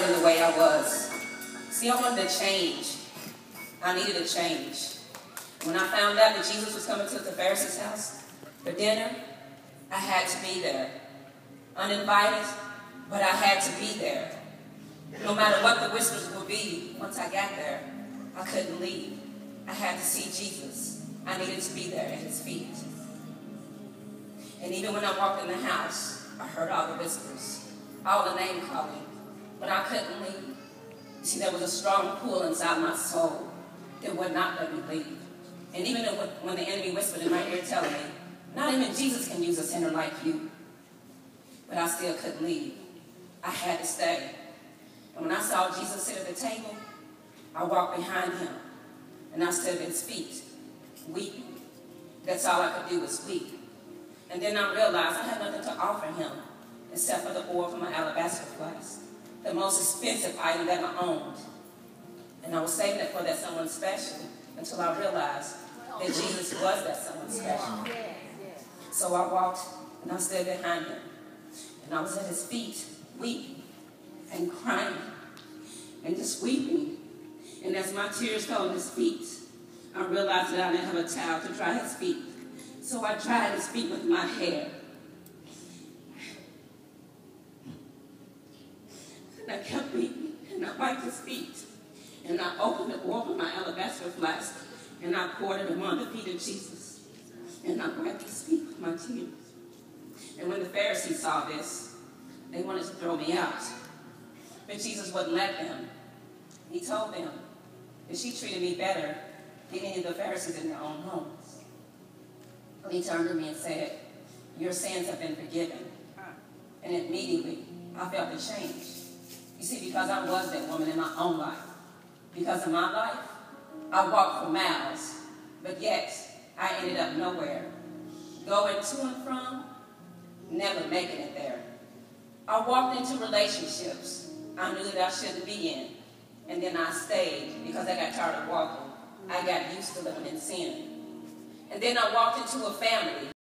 living the way I was. See, I wanted to change. I needed a change. When I found out that Jesus was coming to the Pharisees' house for dinner, I had to be there. Uninvited, but I had to be there. No matter what the whispers would be, once I got there, I couldn't leave. I had to see Jesus. I needed to be there at his feet. And even when I walked in the house, I heard all the whispers, all the name calling, but I couldn't leave. See, there was a strong pull inside my soul that would not let me leave. And even when the enemy whispered in my ear telling me, not even Jesus can use a sinner like you. But I still couldn't leave. I had to stay. And when I saw Jesus sit at the table, I walked behind him, and I stood at his feet, weeping. That's all I could do was weep. And then I realized I had nothing to offer him except for the oil from my alabaster flask, the most expensive item that I owned. And I was saving it for that someone special until I realized that Jesus was that someone special. So I walked and I stood behind him. And I was at his feet, weeping and crying and just weeping. And as my tears fell on his feet, I realized that I didn't have a towel to dry his feet. So I dried his feet with my hair. And I kept weeping, and I wiped his feet. And I opened the oil from my alabaster flask, and I poured it on the feet of Jesus. And I wiped his feet with my tears. And when the Pharisees saw this, they wanted to throw me out. But Jesus wouldn't let them. He told them that she treated me better than any of the Pharisees in their own homes. And he turned to me and said, your sins have been forgiven. And immediately, I felt a change. You see, because I was that woman in my own life. Because in my life, I walked for miles, but yet I ended up nowhere. Going to and from, never making it there. I walked into relationships I knew that I shouldn't be in, and then I stayed because I got tired of walking. I got used to living in sin. And then I walked into a family